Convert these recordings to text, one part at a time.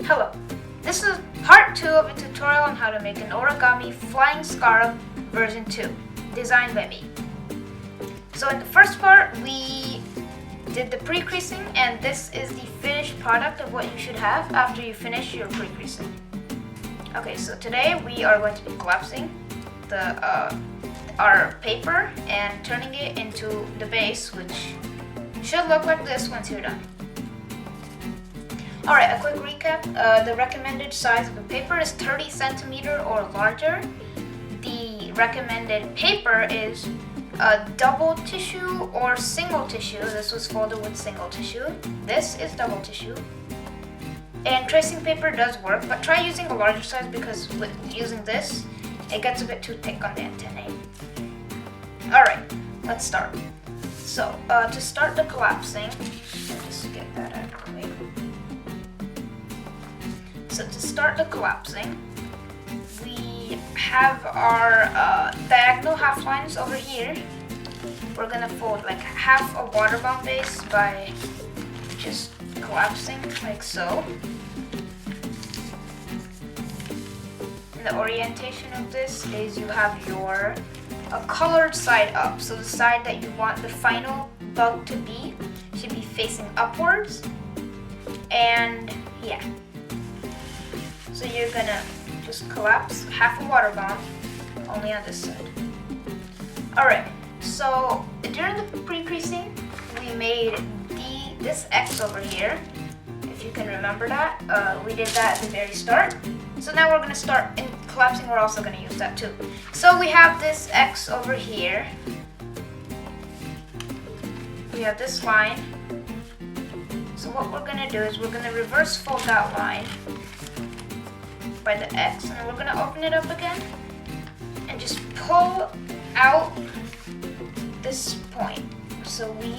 Hello, this is part 2 of a tutorial on how to make an origami flying scarab version 2, designed by me. So in the first part, we did the pre-creasing, and this is the finished product of what you should have after you finish your pre-creasing. Okay, so today we are going to be collapsing our paper and turning it into the base, which should look like this once you're done. Alright, a quick recap. The recommended size of the paper is 30 centimeter or larger. The recommended paper is double tissue or single tissue. This was folded with single tissue. This is double tissue. And tracing paper does work, but try using a larger size because with using this, it gets a bit too thick on the antennae. Alright, let's start. So, to start the collapsing, I'll just get that out of the way. So to start the collapsing, we have our diagonal half lines over here. We're gonna fold like half a water-bound base by just collapsing like so. And the orientation of this is you have your colored side up. So the side that you want the final bug to be should be facing upwards. And yeah. So you're gonna just collapse half a water bomb only on this side. Alright, so during the pre-creasing, we made this X over here. If you can remember that, we did that at the very start. So now we're gonna start in collapsing, we're also gonna use that too. So we have this X over here. We have this line. So what we're gonna do is we're gonna reverse fold that line by the X, and we're gonna open it up again and just pull out this point. So we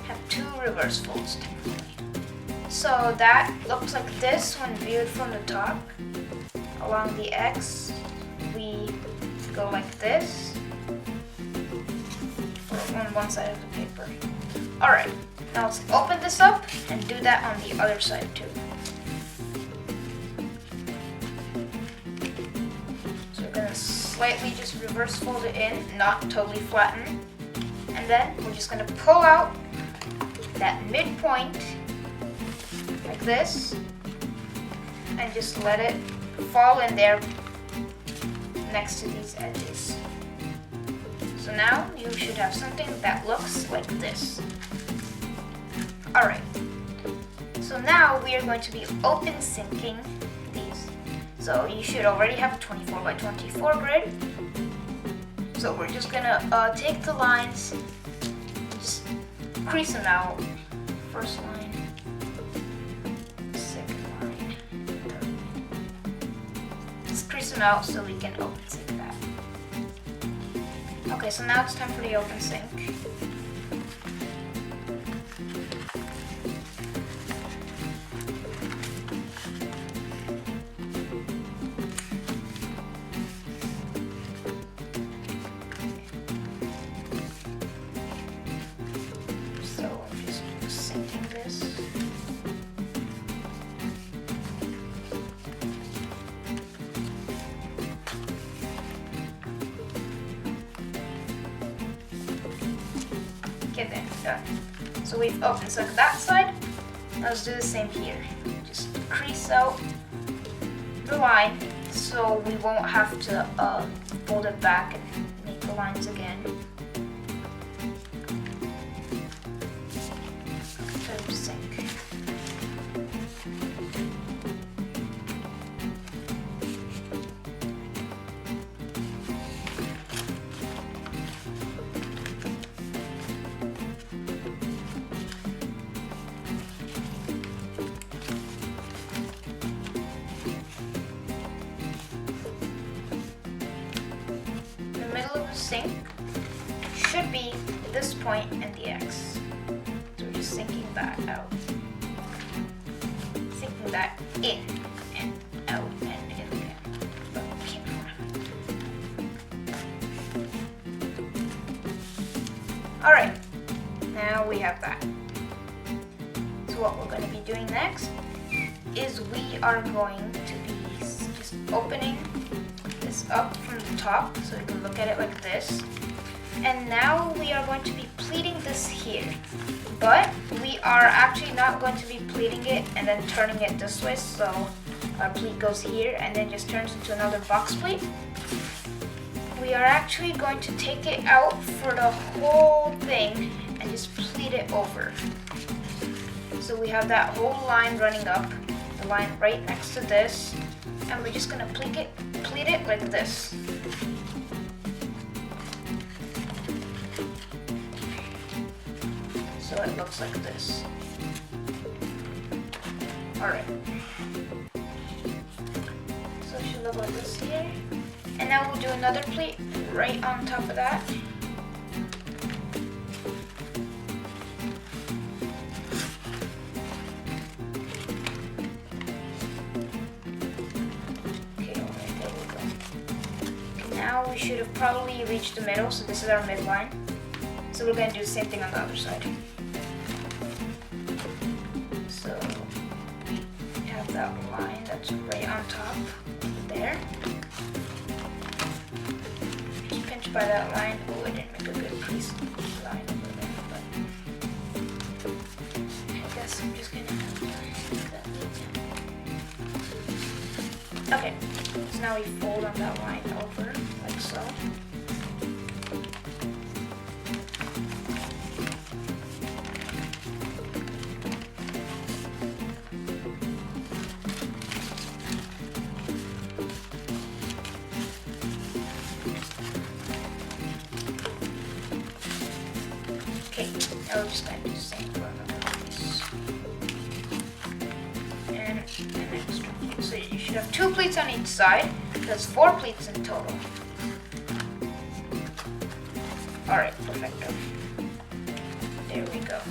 have two reverse folds technically. So that looks like this when viewed from the top. Along the X, we go like this on one side of the paper. Alright, now let's open this up and do that on the other side too. Slightly just reverse fold it in, not totally flatten. And then we're just going to pull out that midpoint like this and just let it fall in there next to these edges. So now you should have something that looks like this. Alright, so now we are going to be open syncing these. So you should already have a 24 by 24 grid. So we're just gonna take the lines, just crease them out. First line, second line, third line. Just crease them out so we can open sync that. Okay, so now it's time for the open sync. Okay, then done. So we've opened synced that side. Now let's do the same here. Just crease out the line so we won't have to fold it back and make the lines again. Third sync. Sync should be this point and the X. So we're just syncing that out. Syncing that in and out and in again. But we can't Alright, now we have that. So So what we're going to be doing next is we are going to be just opening this up from the top so you can look at it like this. And now we are going to be pleating this here, but we are actually not going to be pleating it and then turning it this way, so our pleat goes here and then just turns into another box pleat. We are actually going to take it out for the whole thing and just pleat it over. So we have that whole line running up, the line right next to this, and we're just gonna pleat it like this. So it looks like this. Alright. So it should look like this here. And now we'll do another pleat right on top of that. Okay, alright, there we go. Okay, now we should have probably reached the middle, so this is our midline. So we're going to do the same thing on the other side. So we have that line that's right on top there. Just pinch by that line. Oh, I didn't make a good crease line over there, but I guess I'm just going to make that neat. Okay, so now we fold on that line over like so. Okay, now we're just going to do the same for another piece. And the next one. So you should have 2 pleats on each side. That's 4 pleats in total. Alright, perfecto. There we go.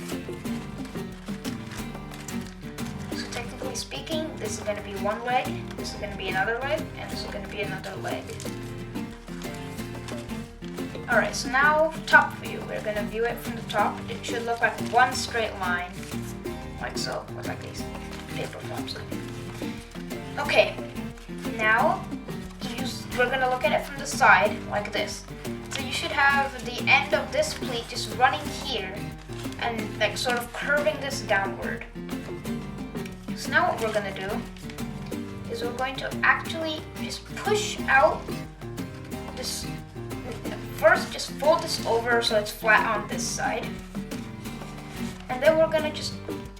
So technically speaking, this is going to be one leg, this is going to be another leg, and this is going to be another leg. Alright, so now top view. We're going to view it from the top. It should look like one straight line, like so, with like these paper flaps. Okay, now we're going to look at it from the side, like this. So you should have the end of this pleat just running here, and like sort of curving this downward. So now what we're going to do is we're going to actually just push out this. First, just fold this over so it's flat on this side. And then we're gonna just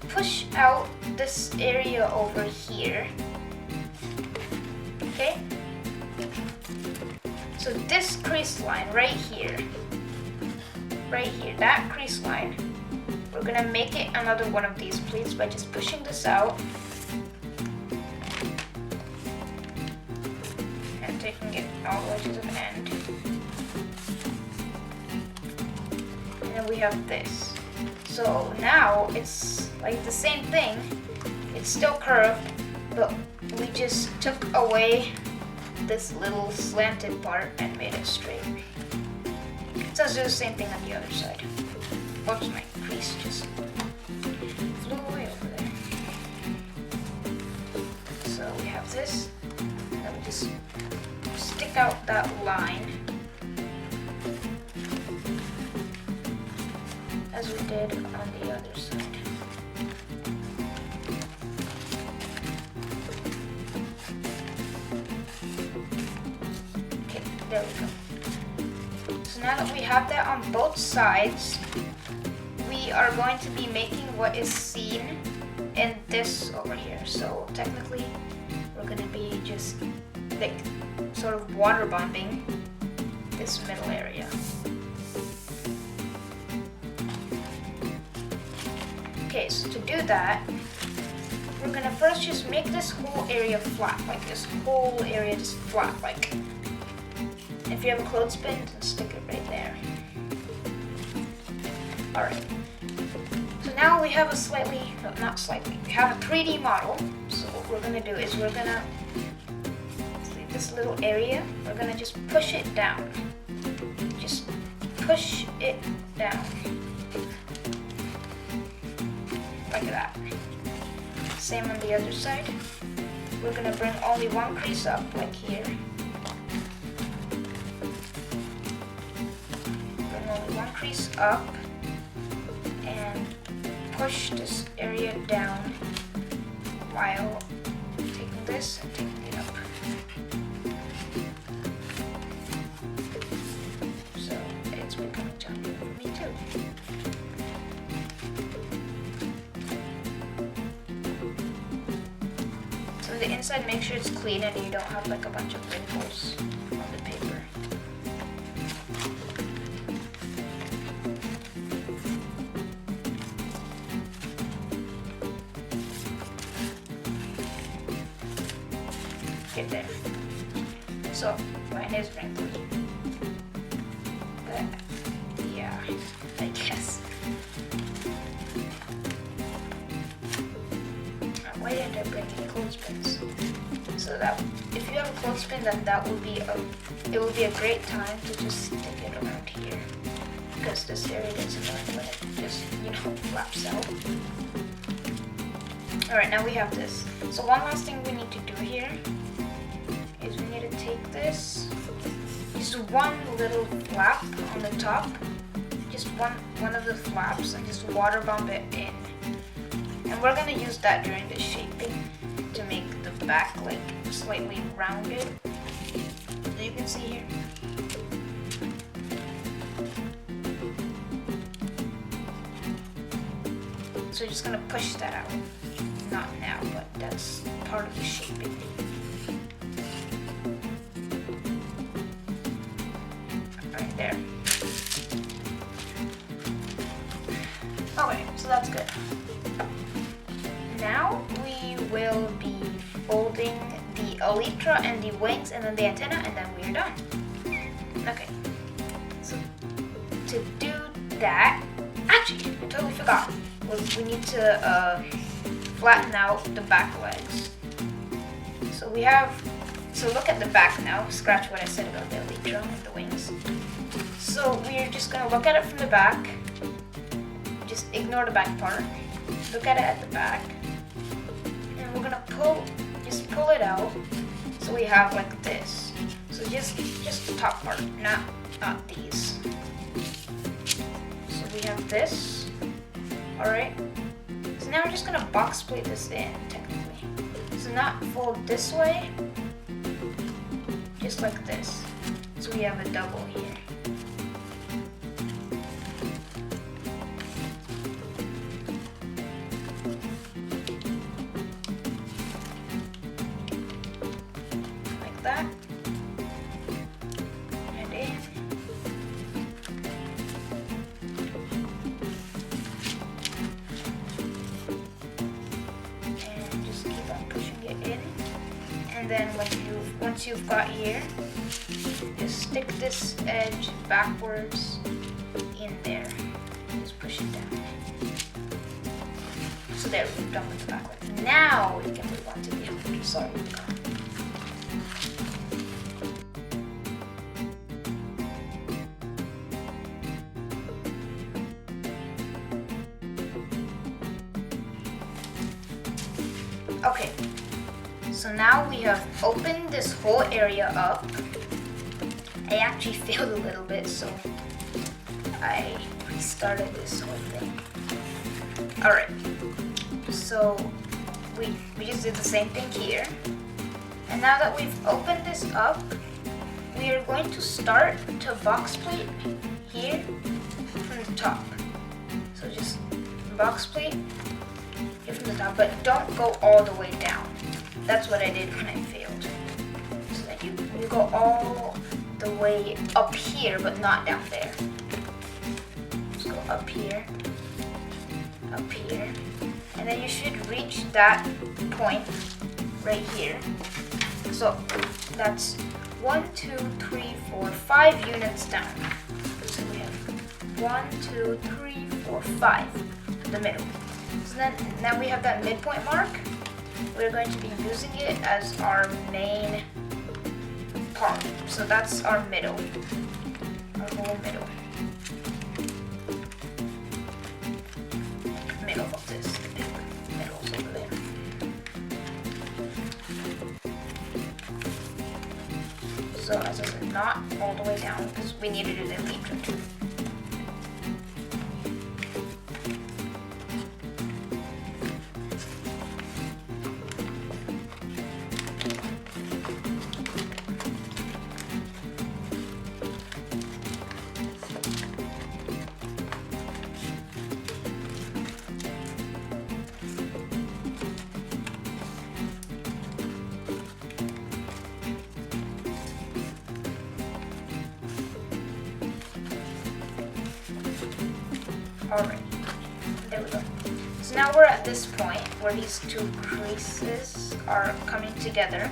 push out this area over here. Okay? So this crease line right here, that crease line, we're gonna make it another one of these pleats by just pushing this out and taking it all the way to the end. And we have this. So now it's like the same thing. It's still curved, but we just took away this little slanted part and made it straight. So let's do the same thing on the other side. Oops, my crease just flew away over there. So we have this, and then we just stick out that line as we did on the other side. Okay, there we go. So now that we have that on both sides, we are going to be making what is seen in this over here. So technically, we're going to be just like sort of water bombing this middle area. Okay, so to do that, we're gonna first just make this whole area flat, like this whole area just flat, like. If you have a clothespin, then stick it right there. Alright. So now we have a we have a 3D model. So what we're gonna do is we're gonna leave this little area, we're gonna just push it down. Just push it down. like that. Same on the other side. We're gonna bring only one crease up, like here. Bring only one crease up and push this area down while taking this and taking it up. So it's becoming challenging for me too. So the inside, make sure it's clean and you don't have like a bunch of wrinkles on the paper. Get there. So mine is wrinkly. But yeah, I guess. Why didn't I bring any clothespins? So that if you have a clothespin, then that will be a great time to just stick it around here, because this area gets annoying when it just flaps out. All right, now we have this. So one last thing we need to do here is we need to take this, just one little flap on the top, just one of the flaps, and just water bomb it in. And we're gonna use that during the shaping to make the back like slightly rounded. So you can see here. So you're just gonna push that out. Not now, but that's part of the shaping. Right there. Okay, so that's good. Now we will be folding the elytra and the wings and then the antenna, and then we're done. Okay, so to do that, actually, I totally forgot. We need to flatten out the back legs. So look at the back now, scratch what I said about the elytra and the wings. So we're just gonna look at it from the back, just ignore the back part, look at it at the back, and we're gonna just pull it out, so we have like this. So just the top part, not these. So we have this, alright. So now we're just gonna box plate this in, technically. So not fold this way, just like this. So we have a double here. Like that. And in. And just keep on pushing it in. And then once you've got here, just stick this edge backwards in there. Just push it down. So there, we're done with the back leg. Now we can move on to the other. Sorry. Okay, so now we have opened this whole area up. I actually failed a little bit, so I restarted this whole thing. Alright, so we just did the same thing here. And now that we've opened this up, we are going to start to box plate here from the top. So just box plate here from the top, but don't go all the way down. That's what I did when I failed. So that you go all the way up here, but not down there. Just go up here, and then you should reach that point right here. So that's 1, 2, 3, 4, 5 units down. So we have 1, 2, 3, 4, 5 in the middle. So then now we have that midpoint mark. We're going to be using it as our main part. So that's our middle, our whole middle of this. So as I said, not all the way down because we need to do the elytra too. Alright, there we go. So now we're at this point where these two creases are coming together.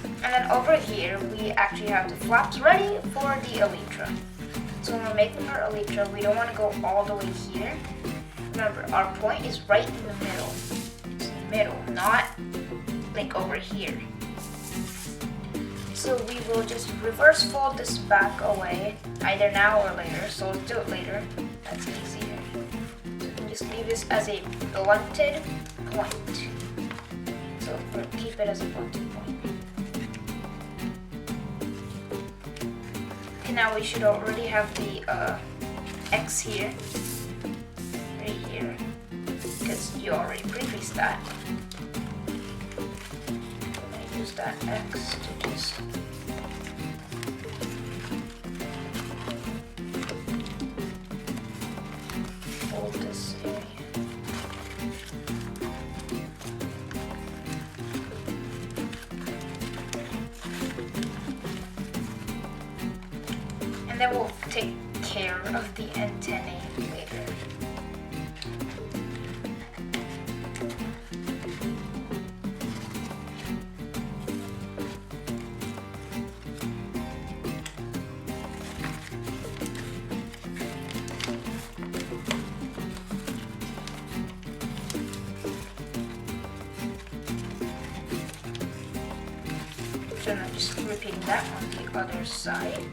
And then over here, we actually have the flaps ready for the elytra. So when we're making our elytra, we don't want to go all the way here. Remember, our point is right in the middle. It's in the middle, not like over here. So we will just reverse fold this back away, either now or later. So let's do it later. That's easier. So we can just leave this as a blunted point. So we'll keep it as a blunted point. Okay, now we should already have the X here, right here, because you already pre-creased that. Use that X to just hold this area. And then we'll take care of the antennae later. So I'm just repeating that on the other side.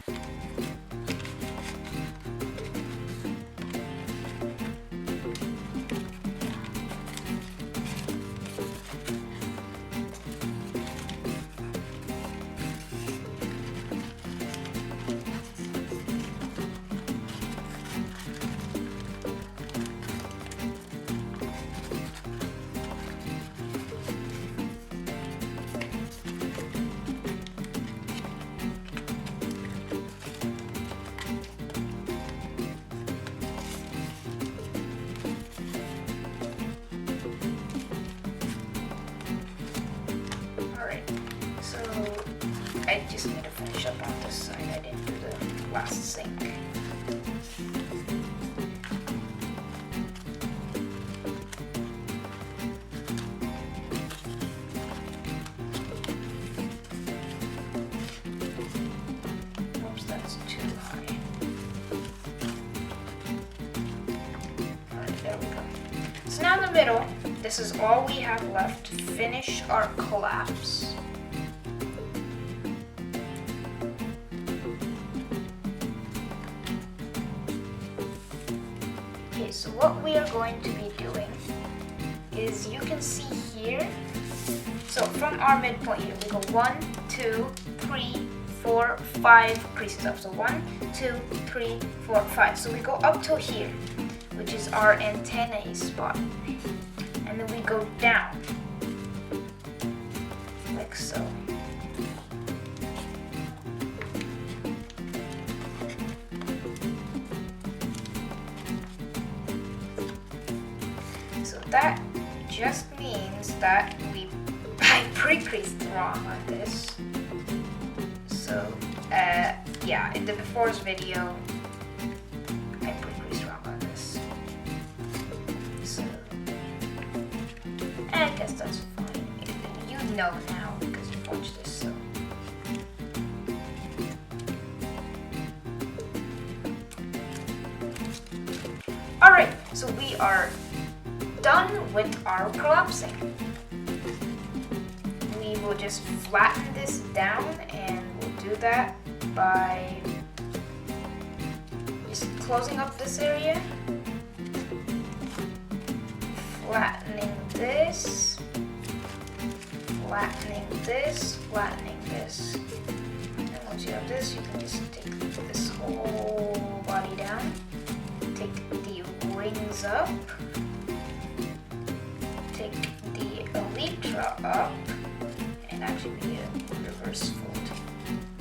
I just need to finish up on this side. I didn't do the last sync. Oops, that's too high. Alright, there we go. So now in the middle, this is all we have left to finish our collapse. So what we are going to be doing is, you can see here, so from our midpoint here, we go 1, 2, 3, 4, 5 creases up. So 1, 2, 3, 4, 5. So we go up to here, which is our antennae spot. And then we go down, like so. That just means that I pre-creased wrong on this. So yeah, in the before's video, I pre-creased wrong on this. So I guess that's fine. You know now because you've watched this. So all right, so we are done with our collapsing. We will just flatten this down, and we'll do that by just closing up this area, flattening this, flattening this, flattening this, and we'll once you have this, you can just take this whole body down, take the wings up, take the elytra up, and actually be a reverse fold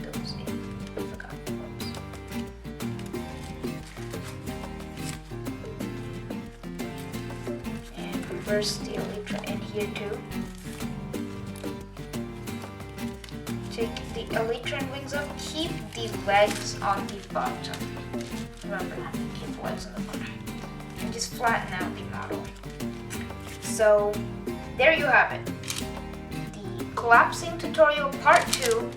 those in. I forgot those. And reverse the elytra in here too. Take the elytra and wings up, keep the legs on the bottom. Remember, keep the legs on the bottom. And just flatten out the model. So, there you have it. The collapsing tutorial part 2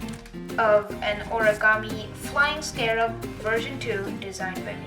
of an origami flying scarab version 2 designed by me.